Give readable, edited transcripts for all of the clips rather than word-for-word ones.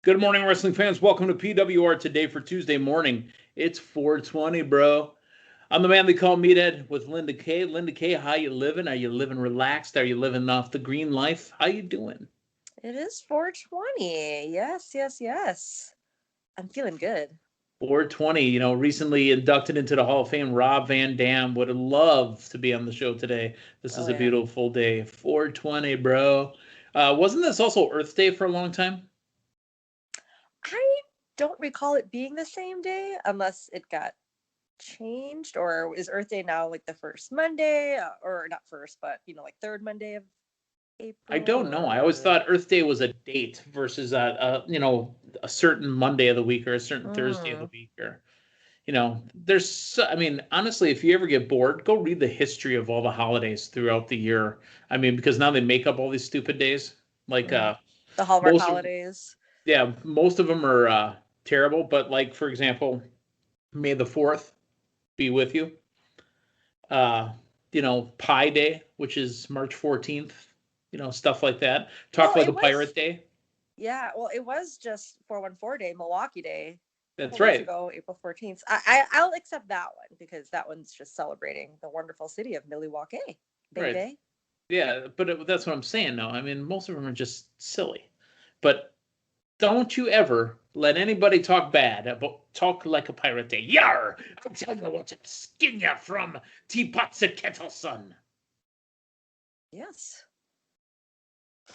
Good morning, wrestling fans. Welcome to PWR today for Tuesday morning. It's 420, bro. I'm the man they call Meathead with Linda K. Linda K, how you living? Are you living relaxed? Are you living off the green life? How you doing? It is 420. Yes. I'm feeling good. 420, recently inducted into the Hall of Fame, Rob Van Dam would have loved to be on the show today. This is Oh, a yeah. beautiful day. 420, bro. Wasn't this also Earth Day for a long time? I don't recall it being the same day unless it got changed, or is Earth Day now like the first Monday, or not first, but like third Monday of I April, don't know. I always or thought Earth Day was a date versus a certain Monday of the week or a certain Thursday of the week or honestly, if you ever get bored, go read the history of all the holidays throughout the year. Because now they make up all these stupid days. Like the Hallmark most of holidays. yeah, most of them are terrible, but like for example, May the 4th be with you. Uh, Pi Day, which is March 14th, stuff like that. Talk Well, like it a was, pirate day. yeah. Well, it was just 414 Day, Milwaukee Day, a That's couple days right. ago, April 14th. I'll accept that one because that one's just celebrating the wonderful city of Milwaukee, Right. baby. Yeah, but that's what I'm saying now. Most of them are just silly. But don't you ever let anybody talk like a pirate day. Yar! I'll tell you what to skin you from teapots and kettle, son. Yes.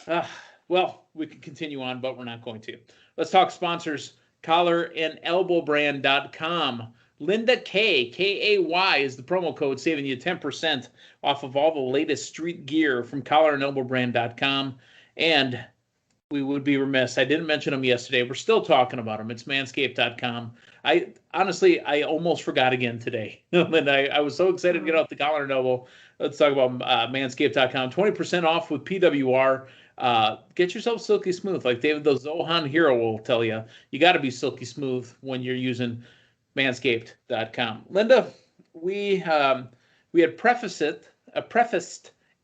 Uh, well, we could continue on, but we're not going to. Let's talk sponsors. Collarandelbowbrand.com. Linda K, K-A-Y is the promo code, saving you 10% off of all the latest street gear from collarandelbowbrand.com. And we would be remiss. I didn't mention them yesterday. We're still talking about them. It's manscaped.com. I almost forgot again today. And I was so excited to get out the collar and elbow. Let's talk about manscaped.com. 20% off with PWR. Get yourself silky smooth. Like David the Zohan Hero will tell you. You got to be silky smooth when you're using manscaped.com. Linda, we had prefaced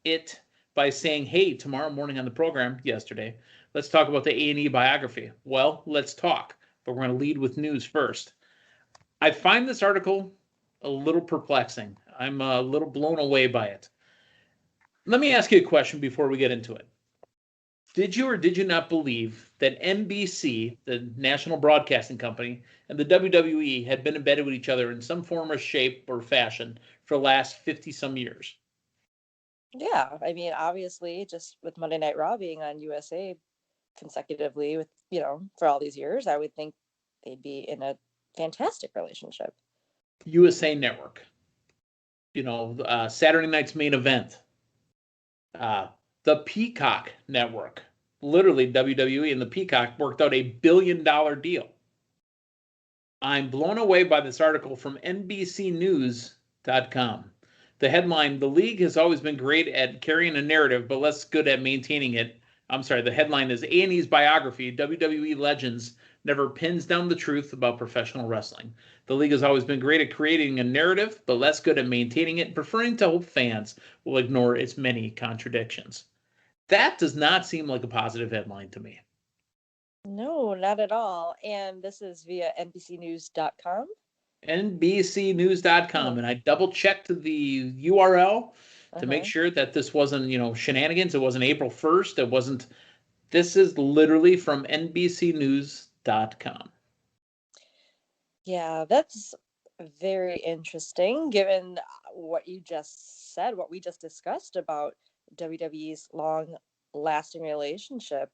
it by saying, hey, tomorrow morning on the program yesterday, let's talk about the A&E biography. Well, let's talk, but we're going to lead with news first. I find this article a little perplexing. I'm a little blown away by it. Let me ask you a question before we get into it. Did you or did you not believe that NBC, the national broadcasting company, and the WWE had been embedded with each other in some form or shape or fashion for the last 50 some years? Yeah, obviously, just with Monday Night Raw being on USA consecutively for all these years, I would think they'd be in a fantastic relationship. USA Network, Saturday night's main event, the Peacock Network, literally WWE and the Peacock worked out $1 billion deal. I'm blown away by this article from NBCnews.com. The headline, the league has always been great at carrying a narrative, but less good at maintaining it. I'm sorry, the headline is A&E's biography, WWE Legends never pins down the truth about professional wrestling. The league has always been great at creating a narrative, but less good at maintaining it, preferring to hope fans will ignore its many contradictions. That does not seem like a positive headline to me. No, not at all. And this is via NBCnews.com. NBCnews.com, and I double checked the URL to make Uh-huh. sure that this wasn't, shenanigans. It wasn't April 1st. It wasn't. This is literally from NBCnews.com. Yeah, that's very interesting given what you just said, what we just discussed about WWE's long lasting relationship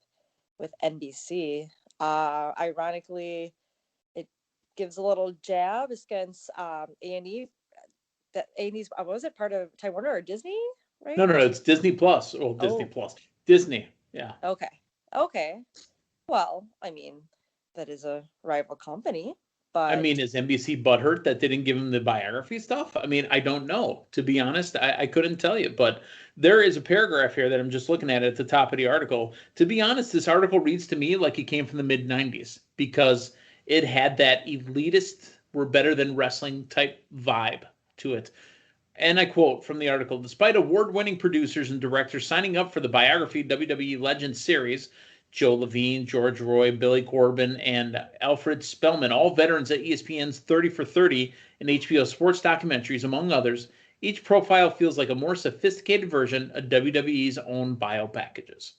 with NBC. Ironically, it gives a little jab against A&E. That A&E's, what was it, part of Time Warner or Disney, No, right? no, no. It's Disney Plus. Oh, Disney Oh, Plus. Disney. Yeah. okay. Well, that is a rival company, but Is NBC butthurt that they didn't give him the biography stuff? I don't know. To be honest, I couldn't tell you. But there is a paragraph here that I'm just looking at the top of the article. To be honest, this article reads to me like it came from the mid 90s because it had that elitist, we're better than wrestling type vibe to it. And I quote from the article, despite award-winning producers and directors signing up for the biography WWE Legends series, Joe Levine, George Roy, Billy Corbin, and Alfred Spellman, all veterans at ESPN's 30 for 30 and HBO sports documentaries, among others. Each profile feels like a more sophisticated version of WWE's own bio packages.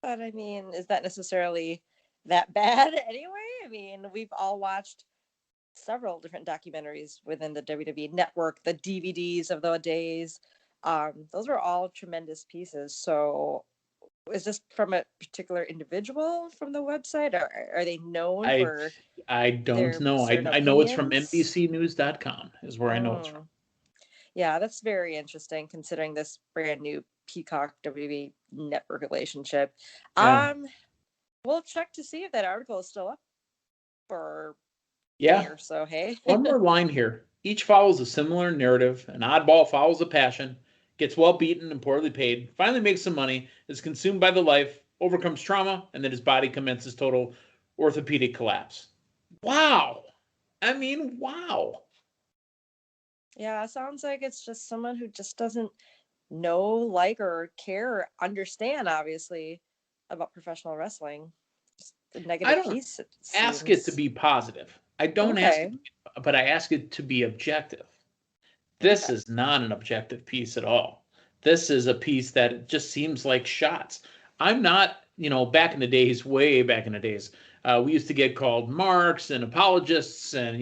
But I mean, is that necessarily that bad anyway? I mean, we've all watched several different documentaries within the WWE network, the DVDs of the days. Those were all tremendous pieces. So is this from a particular individual from the website, or are they known for I don't know. I know it's from NBCnews.com is where I know it's from. Yeah, that's very interesting considering this brand new Peacock WWE network relationship. Yeah. We'll check to see if that article is still up for a day or so. Hey, one more line here. Each follows a similar narrative. An oddball follows a passion, gets well beaten and poorly paid, finally makes some money, is consumed by the life, overcomes trauma, and then his body commences total orthopedic collapse. Wow. I mean, wow. Yeah, sounds like it's just someone who just doesn't know, like, or care, or understand, obviously, about professional wrestling. Just a negative piece. It ask it to be positive. I don't ask it, but I ask it to be objective. This is not an objective piece at all. This is a piece that just seems like shots. I'm not, back in the days, way back in the days, we used to get called marks and apologists. And,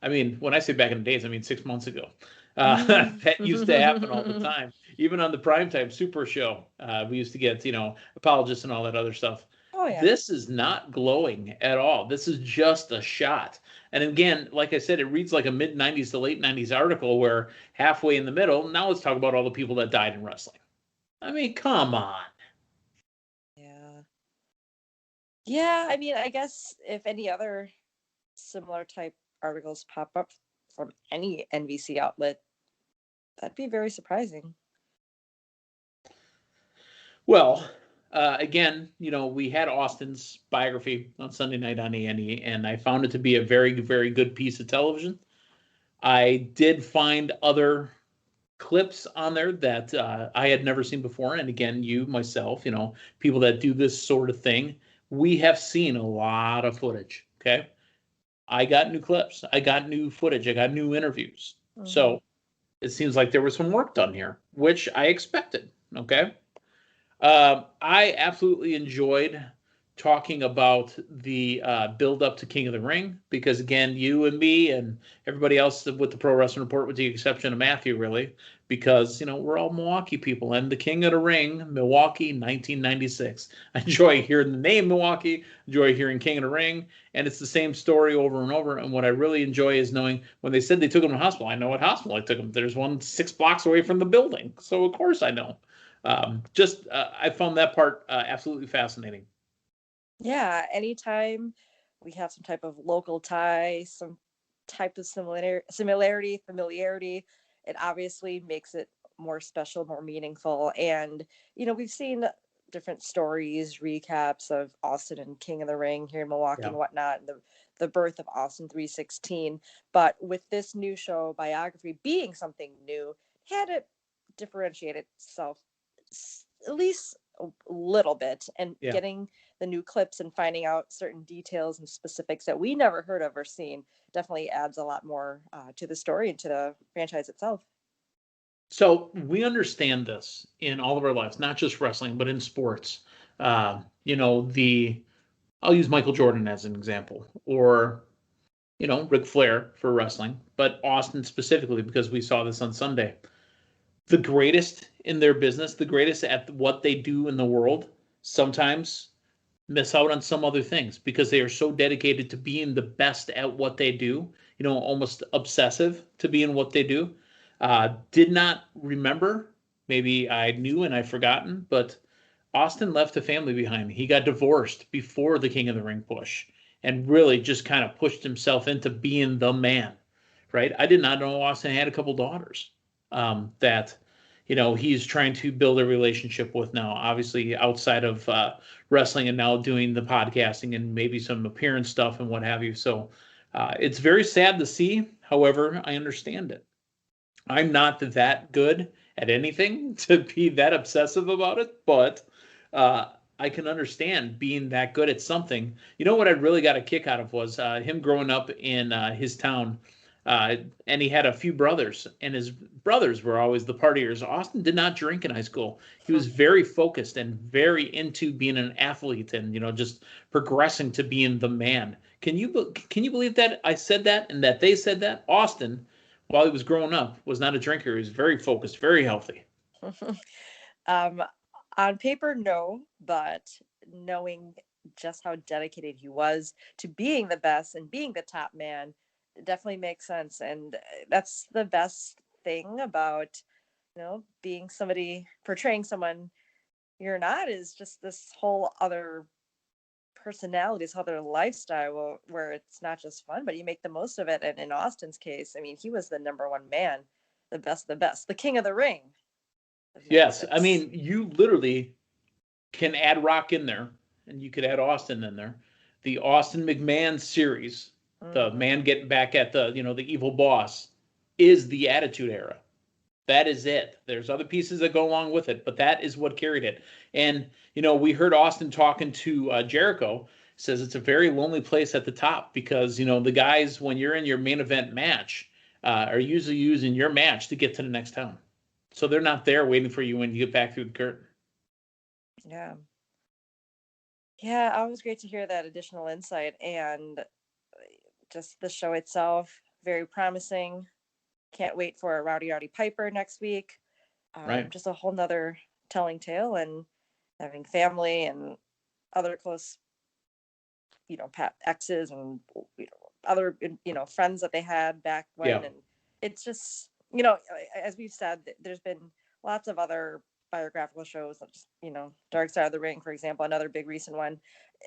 I mean, when I say back in the days, I mean 6 months ago. That used to happen all the time. Even on the Primetime Super Show, we used to get, apologists and all that other stuff. Oh, yeah. This is not glowing at all. This is just a shot. And again, like I said, it reads like a mid-90s to late 90s article where halfway in the middle, now let's talk about all the people that died in wrestling. I mean, come on. Yeah. Yeah, I mean, I guess if any other similar type articles pop up from any NBC outlet, that'd be very surprising. Well, again, we had Austin's biography on Sunday night on A&E, and I found it to be a very, very good piece of television. I did find other clips on there that I had never seen before. And again, myself, people that do this sort of thing, we have seen a lot of footage. Okay. I got new clips. I got new footage. I got new interviews. Mm-hmm. So it seems like there was some work done here, which I expected. Okay. I absolutely enjoyed talking about the build up to King of the Ring because, again, you and me and everybody else with the Pro Wrestling Report, with the exception of Matthew, really, because, we're all Milwaukee people. And the King of the Ring, Milwaukee, 1996. I enjoy hearing the name Milwaukee, enjoy hearing King of the Ring, and it's the same story over and over. And what I really enjoy is knowing when they said they took him to the hospital, I know what hospital I took him. There's one 6 blocks away from the building. So, of course, I know. I found that part absolutely fascinating. Yeah, anytime we have some type of local tie, some type of familiarity, it obviously makes it more special, more meaningful. And, we've seen different stories, recaps of Austin and King of the Ring here in Milwaukee and whatnot, and the birth of Austin 316. But with this new show, biography, being something new, had to differentiate itself at least a little bit, and getting the new clips and finding out certain details and specifics that we never heard of or seen definitely adds a lot more to the story and to the franchise itself. So we understand this in all of our lives, not just wrestling, but in sports. I'll use Michael Jordan as an example, or, Ric Flair for wrestling, but Austin specifically, because we saw this on Sunday. The greatest in their business, the greatest at what they do in the world, sometimes miss out on some other things because they are so dedicated to being the best at what they do, almost obsessive to being what they do. Did not remember, maybe I knew and I've forgotten, but Austin left a family behind. He got divorced before the King of the Ring push and really just kind of pushed himself into being the man, right? I did not know Austin had a couple daughters that he's trying to build a relationship with now, obviously outside of wrestling and now doing the podcasting and maybe some appearance stuff and what have you. So it's very sad to see. However, I understand it. I'm not that good at anything to be that obsessive about it, but I can understand being that good at something. You know what I really got a kick out of was him growing up in his town, and he had a few brothers, and his brothers were always the partiers. Austin did not drink in high school. He was very focused and very into being an athlete, and just progressing to being the man. Can you believe that I said that and that they said that? Austin, while he was growing up, was not a drinker. He was very focused, very healthy. um, on paper, no, but knowing just how dedicated he was to being the best and being the top man, it definitely makes sense. And that's the best thing about, being somebody, portraying someone you're not, is just this whole other personality, this other lifestyle where it's not just fun, but you make the most of it. And in Austin's case, I mean, he was the number one man, the best of the best, the king of the ring. Yes, I mean, you literally can add Rock in there, and you could add Austin in there. The Austin McMahon series, the man getting back at the evil boss, is the Attitude Era. That is it. There's other pieces that go along with it, but that is what carried it. And we heard Austin talking to Jericho. Says it's a very lonely place at the top because the guys, when you're in your main event match, are usually using your match to get to the next town. So they're not there waiting for you when you get back through the curtain. Yeah. Yeah, always great to hear that additional insight, and just the show itself, very promising. Can't wait for Rowdy Piper next week. Right. Just a whole nother telling tale, and having family and other close, exes and other friends that they had back when. Yeah. And it's just, as we've said, there's been lots of other biographical shows, just, Dark Side of the Ring, for example, another big recent one.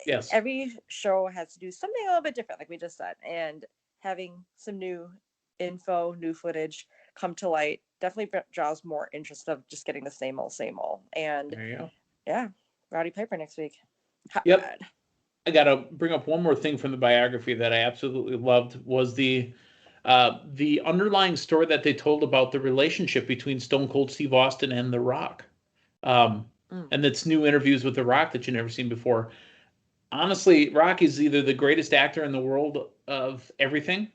Yes. Every show has to do something a little bit different, like we just said, and having some new info, new footage come to light definitely draws more interest of just getting the same old. And there you go. Yeah, Rowdy Piper next week. Yep. Rad. I got to bring up one more thing from the biography that I absolutely loved was the underlying story that they told about the relationship between Stone Cold Steve Austin and The Rock. And it's new interviews with The Rock that you've never seen before. Honestly, Rock is either the greatest actor in the world of everything,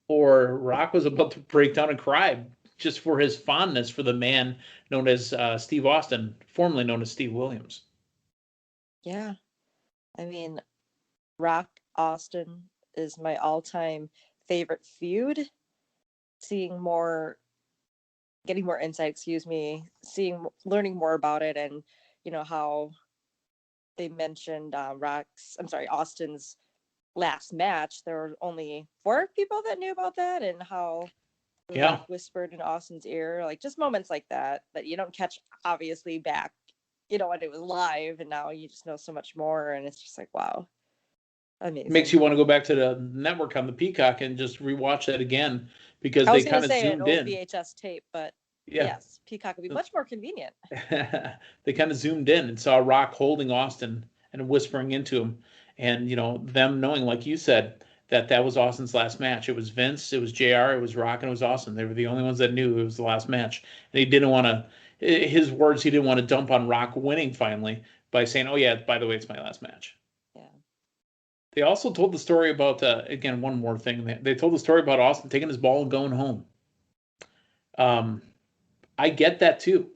or Rock was about to break down and cry just for his fondness for the man known as Steve Austin, formerly known as Steve Williams. Yeah. I mean, Rock Austin is my all-time favorite feud. Getting more insight, learning more about it, and how they mentioned Austin's last match. There were only 4 people that knew about that, and how Rock whispered in Austin's ear, like just moments like that you don't catch obviously back, when it was live, and now you just know so much more, and it's just like, wow. Amazing. Makes you want to go back to the network on the Peacock and just rewatch that again, because they kind of zoomed in. VHS tape, but yes, Peacock would be much more convenient. They kind of zoomed in and saw Rock holding Austin and whispering into him, and them knowing, like you said, that was Austin's last match. It was Vince, it was JR, it was Rock, and it was Austin. They were the only ones that knew it was the last match, and he didn't want to. His words, he didn't want to dump on Rock winning finally by saying, "Oh yeah, by the way, it's my last match." They also told the story about, again, one more thing. They told the story about Austin taking his ball and going home. I get that too.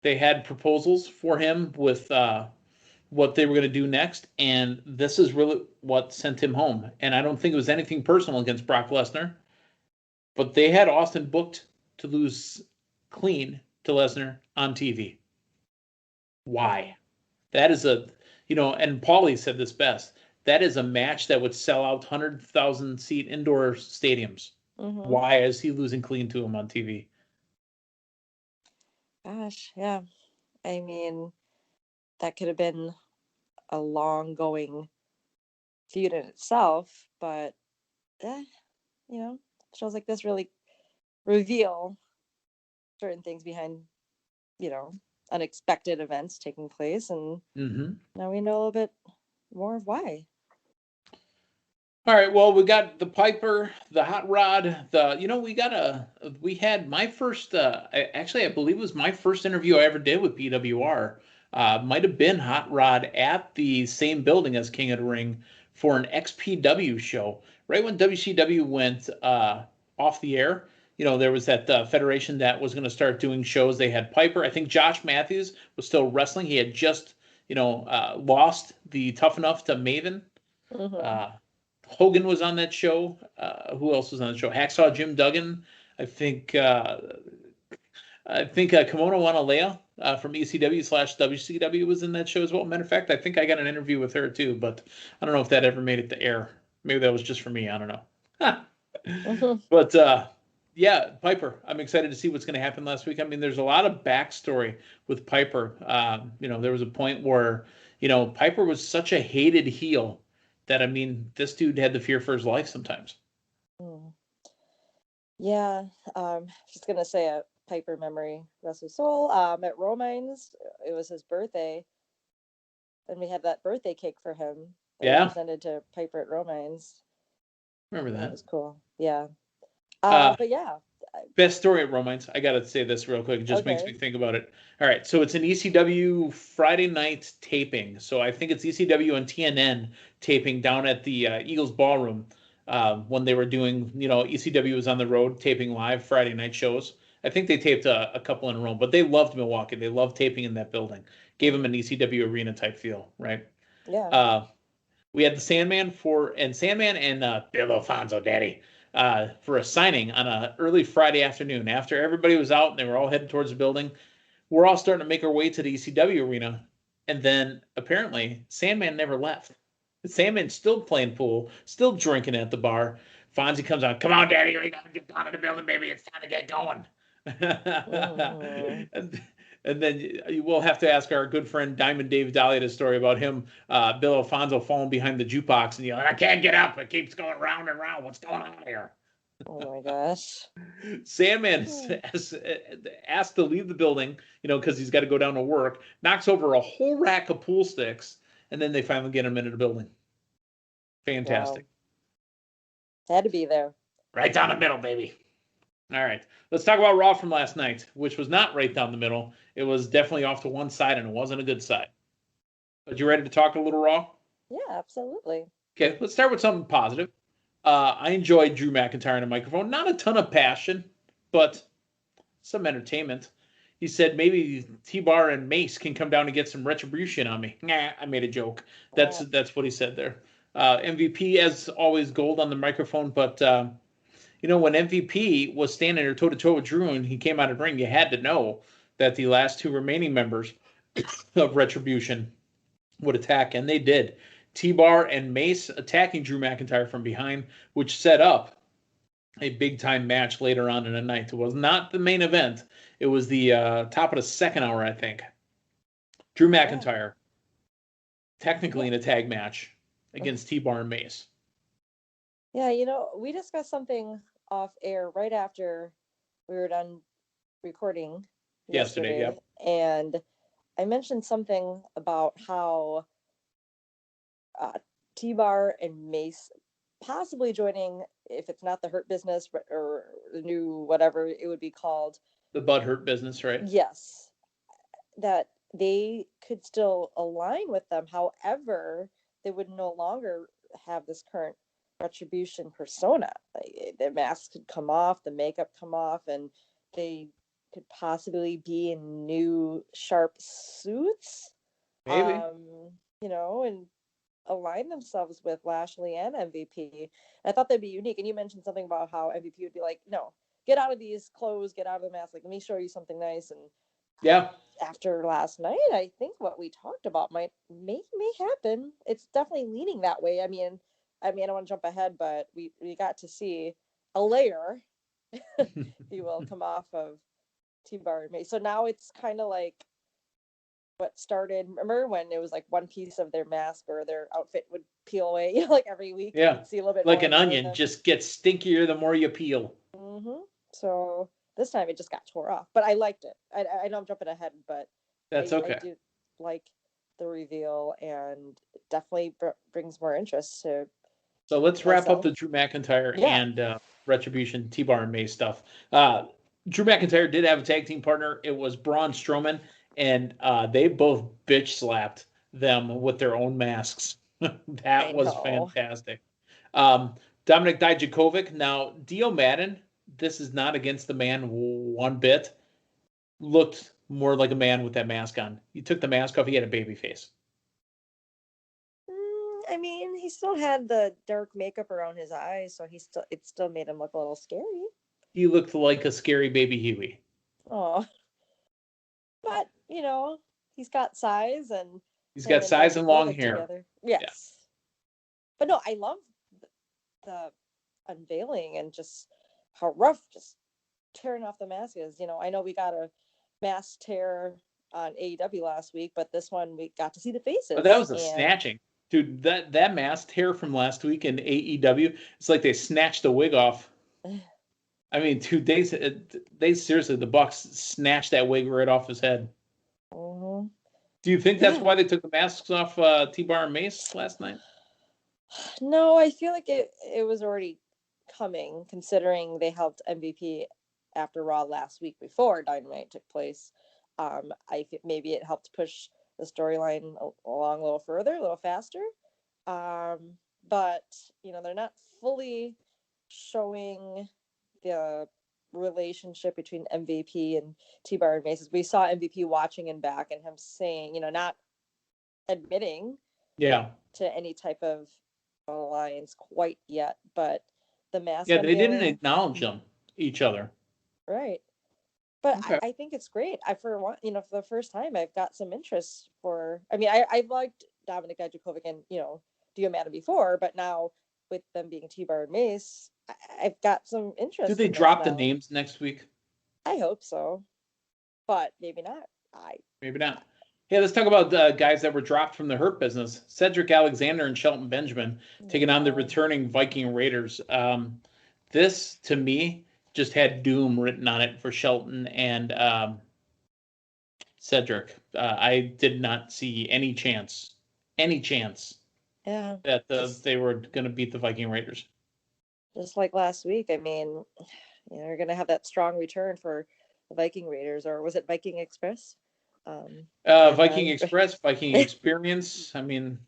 They had proposals for him with what they were going to do next, and this is really what sent him home. And I don't think it was anything personal against Brock Lesnar, but they had Austin booked to lose clean to Lesnar on TV. Why? That is and Paulie said this best. That is a match that would sell out 100,000-seat indoor stadiums. Mm-hmm. Why is he losing clean to him on TV? Gosh, yeah. I mean, that could have been a long-going feud in itself, but, shows like this really reveal certain things behind, unexpected events taking place, and now we know a little bit more of why. All right, well, we got the Piper, the Hot Rod, we had my first, I believe it was my first interview I ever did with PWR might have been Hot Rod at the same building as King of the Ring for an XPW show. Right when WCW went off the air, there was that federation that was going to start doing shows. They had Piper. I think Josh Matthews was still wrestling. He had just, lost the Tough Enough to Maven. Mm-hmm. Hogan was on that show. Who else was on the show? Hacksaw Jim Duggan. I think Kimono Wanalea from ECW/WCW was in that show as well. Matter of fact, I think I got an interview with her too, but I don't know if that ever made it to air. Maybe that was just for me. I don't know. Mm-hmm. But yeah, Piper. I'm excited to see what's going to happen last week. I mean, there's a lot of backstory with Piper. There was a point where, Piper was such a hated heel that, I mean, this dude had to fear for his life sometimes. Yeah, just gonna say a Piper memory, rest his soul. At Romine's, it was his birthday, and we had that birthday cake for him. Yeah, presented to Piper at Romine's. remember that. That was cool. Yeah. Uh, But yeah. Best story at Romance. I got to say this real quick. It just makes me think about it. All right. So it's an ECW Friday night taping. So I think it's ECW and TNN taping down at the Eagles Ballroom when they were doing, ECW was on the road taping live Friday night shows. I think they taped a couple in a row, but they loved Milwaukee. They loved taping in that building. Gave them an ECW arena type feel, right? Yeah. We had the Sandman and Bill Alfonso, Daddy, for a signing on an early Friday afternoon. After everybody was out and they were all headed towards the building, we're all starting to make our way to the ECW arena. And then apparently Sandman never left. Sandman's still playing pool, still drinking at the bar. Fonzie comes out, come on, Daddy, we got to get down to the building, baby. It's time to get going. And then we'll have to ask our good friend Diamond Dave Dahlia the story about him, Bill Alfonso falling behind the jukebox and yelling, I can't get up. It keeps going round and round. What's going on here? Oh my gosh. Sandman is asked to leave the building, because he's got to go down to work, knocks over a whole rack of pool sticks, and then they finally get him into the building. Fantastic. Wow. Had to be there. Right down the middle, baby. All right, let's talk about Raw from last night, which was not right down the middle. It was definitely off to one side, and it wasn't a good side. But you ready to talk a little Raw? Yeah, absolutely. Okay, let's start with something positive. I enjoyed Drew McIntyre on a microphone. Not a ton of passion, but some entertainment. He said maybe T-Bar and Mace can come down and get some retribution on me. Nah, I made a joke. That's what he said there. MVP, as always, gold on the microphone, but... when MVP was standing there toe-to-toe with Drew and he came out of the ring, you had to know that the last two remaining members of Retribution would attack, and they did. T-Bar and Mace attacking Drew McIntyre from behind, which set up a big-time match later on in the night. It was not the main event. It was the top of the second hour, I think. Drew McIntyre, technically in a tag match against T-Bar and Mace. Yeah, we discussed something off air right after we were done recording yesterday. And I mentioned something about how T-Bar and Mace possibly joining, if it's not the Hurt Business or the new whatever it would be called. The Bud Hurt Business, right? Yes. That they could still align with them. However, they would no longer have this current Retribution persona. Like, the mask could come off, the makeup come off, and they could possibly be in new sharp suits. Maybe. And align themselves with Lashley and MVP. I thought that'd be unique. And you mentioned something about how MVP would be like, no, get out of these clothes, get out of the mask. Like, let me show you something nice. And yeah, after last night, I think what we talked about may happen. It's definitely leaning that way. I mean, I don't want to jump ahead, but we got to see a layer, if you will, come off of T-Bar and Mace. So now it's kind of like what started. Remember when it was like one piece of their mask or their outfit would peel away, like every week? Yeah, see a little bit like an onion, just gets stinkier the more you peel. Mm-hmm. So this time it just got tore off, but I liked it. I know I'm jumping ahead, but that's okay. I do like the reveal, and it definitely brings more interest to. So let's wrap up the Drew McIntyre and Retribution T-Bar and Mace stuff. Drew McIntyre did have a tag team partner. It was Braun Strowman, and they both bitch slapped them with their own masks. That I was know. fantastic. Dominic Dijakovic. Now, Dio Madden, this is not against the man one bit, looked more like a man with that mask on. He took the mask off, he had a baby face. I mean, he still had the dark makeup around his eyes, so it still made him look a little scary. He looked like a scary baby Huey. Oh, but he's got size, and He's him got and size and long Dijakovic hair. together. Yeah. Yes, but no, I love the unveiling and just how rough just tearing off the mask is. I know we got a mask tear on AEW last week, but this one we got to see the faces. But that was a snatching. Dude, that mask tear from last week in AEW, it's like they snatched the wig off. I mean, 2 days, they seriously, the Bucks snatched that wig right off his head. Mm-hmm. Do you think that's why they took the masks off T-Bar and Mace last night? No, I feel like it was already coming, considering they helped MVP after Raw last week before Dynamite took place. I think maybe it helped push the storyline along a little further, a little faster. But they're not fully showing the relationship between MVP and T-Bar and Mace. We saw MVP watching and back, and him saying, not admitting to any type of alliance quite yet, but the mask. Yeah, they didn't acknowledge each other. Right. But okay. I think it's great. For the first time, I've got some interest for. I mean, I've liked Dominic Dijakovic and Dio Madden before, but now with them being T-Bar and Mace, I've got some interest. Do they drop the names next week? I hope so, but maybe not. Maybe not. Hey, let's talk about guys that were dropped from the Hurt Business. Cedric Alexander and Shelton Benjamin taking on the returning Viking Raiders. This, to me, just had doom written on it for Shelton and Cedric. I did not see any chance that they were going to beat the Viking Raiders. Just like last week. I mean, they're going to have that strong return for the Viking Raiders, or was it Viking Express? Viking Express, Viking Experience. I mean,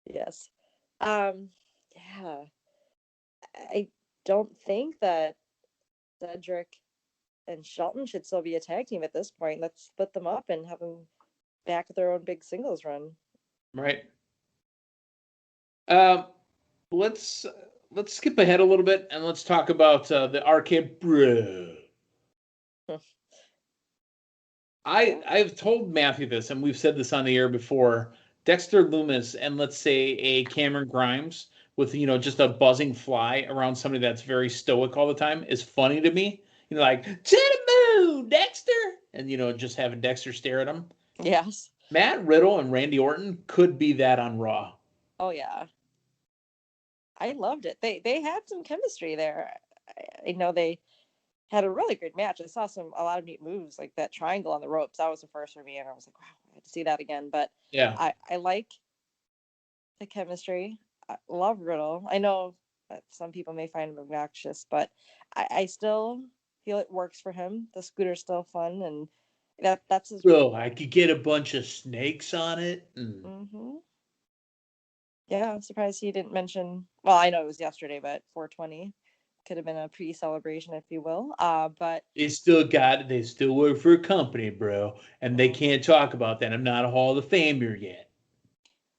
yes. Yeah. I don't think that Cedric and Shelton should still be a tag team at this point. Let's split them up and have them back at their own big singles run. Right. Let's skip ahead a little bit and let's talk about the Arcade Bro. I've told Matthew this, and we've said this on the air before. Dexter Lumis and let's say a Cameron Grimes with just a buzzing fly around somebody that's very stoic all the time is funny to me. Like to the moon, Dexter, and just having Dexter stare at him. Yes. Matt Riddle and Randy Orton could be that on Raw. Oh yeah. I loved it. They had some chemistry there. I know they had a really good match. I saw a lot of neat moves, like that triangle on the ropes. That was the first for me, and I was like, wow, I had to see that again. But yeah, I like the chemistry. I love Riddle. I know that some people may find him obnoxious, but I still feel it works for him. The scooter's still fun, and that's his. Bro, I could get a bunch of snakes on it. Mm-hmm. Yeah, I'm surprised he didn't mention. Well, I know it was yesterday, but 420 could have been a pre-celebration, if you will. But they still work for a company, bro, and they can't talk about that. I'm not a Hall of Famer yet.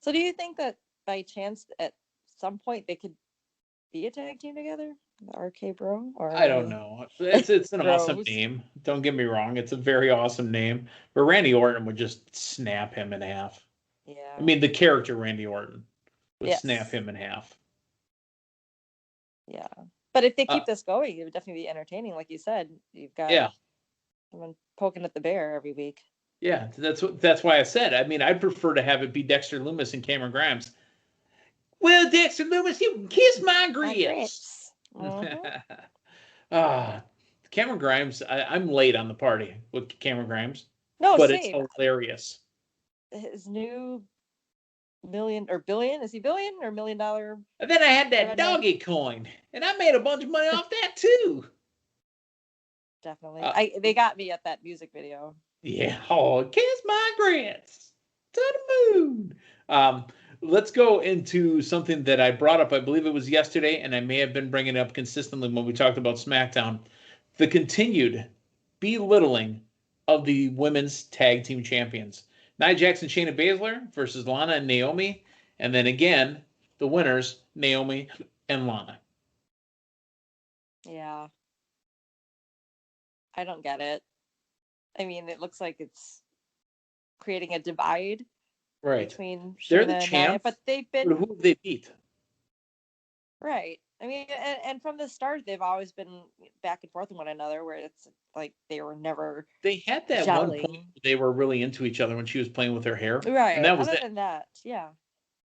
So, do you think that by chance at some point they could be a tag team together, the RK Bro? Or I don't know. It's an awesome name. Don't get me wrong; it's a very awesome name. But Randy Orton would just snap him in half. Yeah. I mean, the character Randy Orton would snap him in half. Yeah. But if they keep this going, it would definitely be entertaining. Like you said, you've got someone poking at the bear every week. Yeah, that's why I said. I mean, I'd prefer to have it be Dexter Lumis and Cameron Grimes. Well, Dexter Lumis, you can kiss my grits. Mm-hmm. Cameron Grimes. I'm late on the party with Cameron Grimes. No, but it's hilarious. His new billion? Is he billion or $1 million? And then I had that doggy coin, and I made a bunch of money off that too. Definitely. They got me at that music video. Yeah. Oh, kiss my grits to the moon. Let's go into something that I brought up. I believe it was yesterday, and I may have been bringing it up consistently when we talked about SmackDown. The continued belittling of the women's tag team champions. Nia Jax and Shayna Baszler versus Lana and Naomi. And then again, the winners, Naomi and Lana. Yeah. I don't get it. I mean, it looks like it's creating a divide between They're Shayna the and Nia, champs. but they've But been who have they beat? right. I mean, and from the start, they've always been back and forth with one another, where it's like they were never They had that one point gelling. where they were really into each other when she was playing with her hair. Right. And that was Other it. than that, yeah.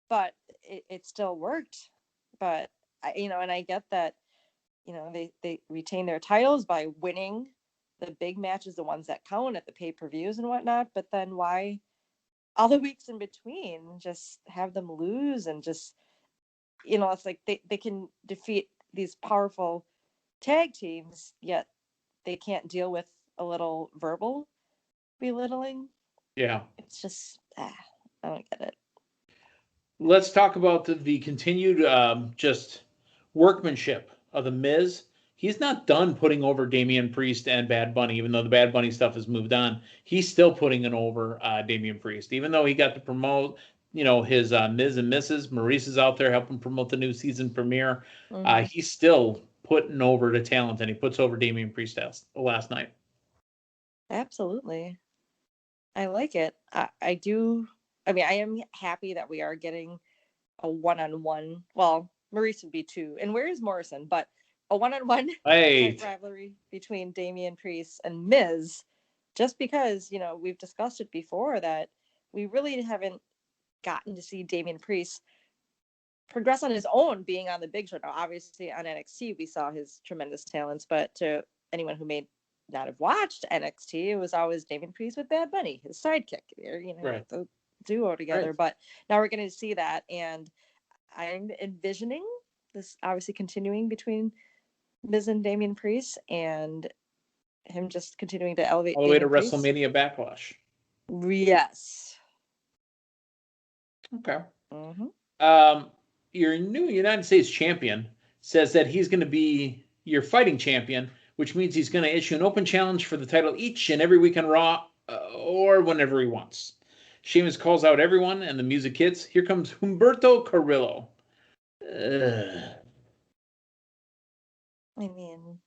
But it still worked. But and I get that, they retain their titles by winning the big matches, the ones that count at the pay-per-views and whatnot. But then why all the weeks in between just have them lose and just it's like they can defeat these powerful tag teams, yet they can't deal with a little verbal belittling. Yeah. It's just I don't get it. Let's talk about the continued just workmanship of the Miz. He's not done putting over Damian Priest and Bad Bunny, even though the Bad Bunny stuff has moved on. He's still putting it over Damian Priest, even though he got to promote, his Miz and Mrs. Maurice is out there helping promote the new season premiere. Mm-hmm. He's still putting over the talent, and he puts over Damian Priest last night. Absolutely. I like it. I do. I mean, I am happy that we are getting a one-on-one. Well, Maurice would be two. And where is Morrison? But a one-on-one Right. rivalry between Damian Priest and Miz, just because, we've discussed it before that we really haven't gotten to see Damian Priest progress on his own being on the big show. Now, obviously on NXT, we saw his tremendous talents, but to anyone who may not have watched NXT, it was always Damian Priest with Bad Bunny, his sidekick, Right. the duo together. Right. But now we're going to see that, and I'm envisioning this obviously continuing between Miz and Damian Priest, and him just continuing to elevate All the way to Priest. WrestleMania Backlash. Yes. Okay. Mm-hmm. Your new United States champion says that he's going to be your fighting champion, which means he's going to issue an open challenge for the title each and every week on Raw or whenever he wants. Sheamus calls out everyone and the music hits. Here comes Humberto Carrillo. I mean,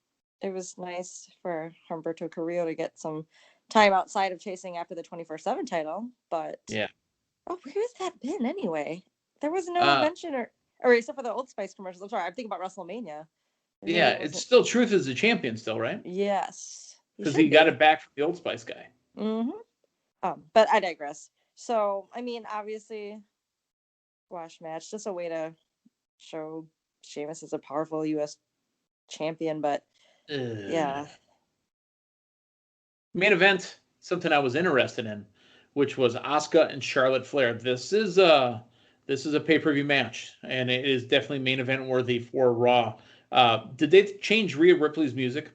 it was nice for Humberto Carrillo to get some time outside of chasing after the 24/7 title, but yeah. Oh, where has that been anyway? There was no mention or except for the Old Spice commercials. I'm sorry, I'm thinking about WrestleMania. Yeah, it's still Truth is the champion still, right? Yes. Because he got it back from the Old Spice guy. Mm-hmm. But I digress. So, I mean, obviously, squash match, just a way to show Sheamus as a powerful U.S. champion, but yeah. Main event, something I was interested in, which was Asuka and Charlotte Flair. This is a pay-per-view match, and it is definitely main event worthy for Raw. Did they change Rhea Ripley's music?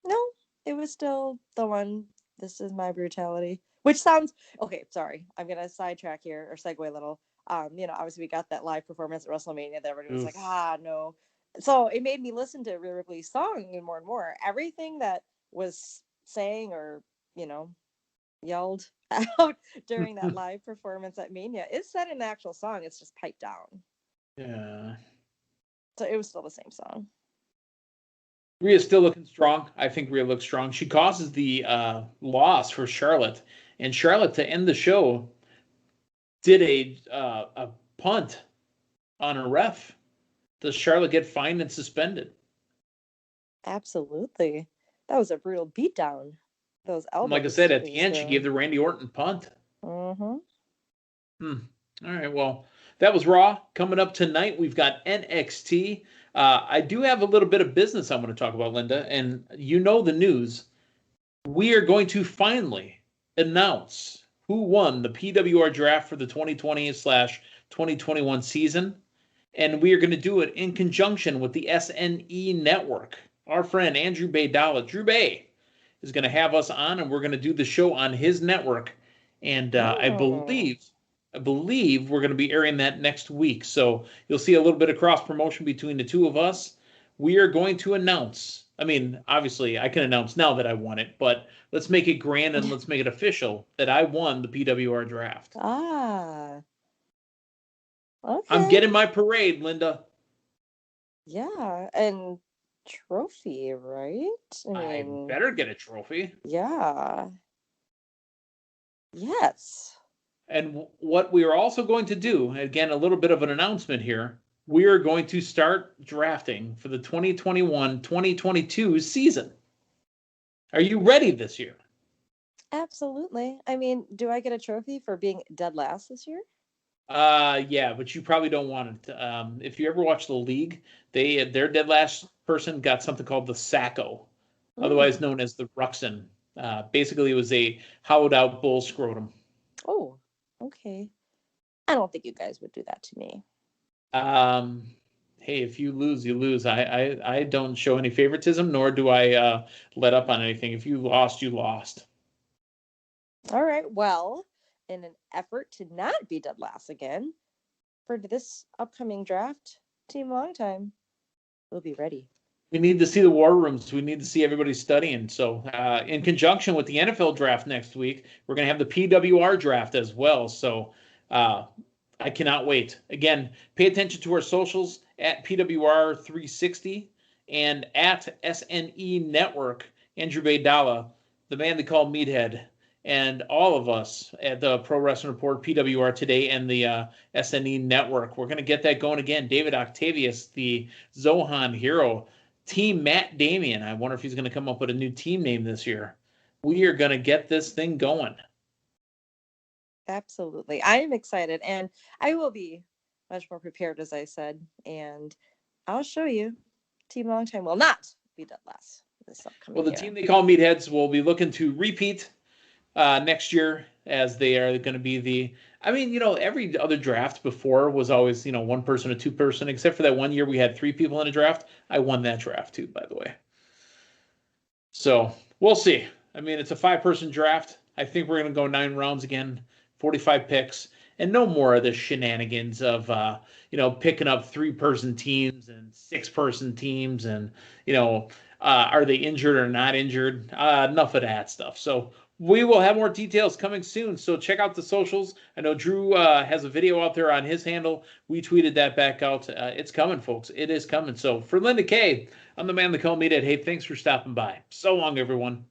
No, it was still the one. This is my brutality, which sounds okay. Sorry, I'm gonna sidetrack here or segue a little. Obviously we got that live performance at WrestleMania that everybody was like, no. So it made me listen to Rhea Ripley's song more and more. Everything that was saying or yelled out during that live performance at Mania is said in the actual song. It's just piped down. Yeah. So it was still the same song. Rhea's still looking strong. I think Rhea looks strong. She causes the loss for Charlotte, and Charlotte to end the show did a punt on a ref. Does Charlotte get fined and suspended? Absolutely. That was a brutal beatdown. Those elbows. Like I said, at the end, she gave the Randy Orton punt. Mm-hmm. All right, well, that was Raw. Coming up tonight, we've got NXT. I do have a little bit of business I'm going to talk about, Linda, and you know the news. We are going to finally announce who won the PWR draft for the 2020/2021 season, and we are going to do it in conjunction with the SNE network. Our friend Andrew Baydala, Drew Bay, is going to have us on, and we're going to do the show on his network. And I believe we're going to be airing that next week. So you'll see a little bit of cross promotion between the two of us. We are going to announce. I mean, obviously, I can announce now that I won it, but let's make it grand and let's make it official that I won the PWR draft. Ah. Okay. I'm getting my parade, Linda. Yeah, and trophy, right? I better get a trophy. Yeah. Yes. And what we are also going to do, again, a little bit of an announcement here, we are going to start drafting for the 2021-2022 season. Are you ready this year? Absolutely. I mean, do I get a trophy for being dead last this year? Yeah, but you probably don't want it. If you ever watch the league, their dead last person got something called the Sacco, otherwise known as the Ruxin. Basically, it was a hollowed out bull scrotum. Oh, okay. I don't think you guys would do that to me. Hey, if you lose, you lose. I don't show any favoritism, nor do I let up on anything. If you lost, you lost. All right. Well, in an effort to not be dead last again, for this upcoming draft, Team Longtime will be ready. We need to see the war rooms. We need to see everybody studying. So, in conjunction with the NFL draft next week, we're going to have the PWR draft as well. So, I cannot wait. Again, pay attention to our socials at PWR360 and at SNE Network. Andrew Baydala, the man they call Meathead, and all of us at the Pro Wrestling Report, PWR Today, and the SNE Network. We're going to get that going again. David Octavius, the Zohan hero. Team Matt Damien. I wonder if he's going to come up with a new team name this year. We are going to get this thing going. Absolutely. I am excited, and I will be much more prepared, as I said, and I'll show you Team Longtime will not be dead last this upcoming year. The team they call Meatheads will be looking to repeat next year, as they are going to be the, I mean, every other draft before was always, one person or two person, except for that one year we had three people in a draft. I won that draft too, by the way. So we'll see. I mean, it's a 5-person draft. I think we're going to go 9 rounds again, 45 picks, and no more of the shenanigans of, picking up 3-person teams and 6-person teams and, are they injured or not injured? Enough of that stuff. So we will have more details coming soon. So check out the socials. I know Drew has a video out there on his handle. We tweeted that back out. It's coming, folks. It is coming. So for Linda Kay, I'm the man they call Meathead. Hey, thanks for stopping by. So long, everyone.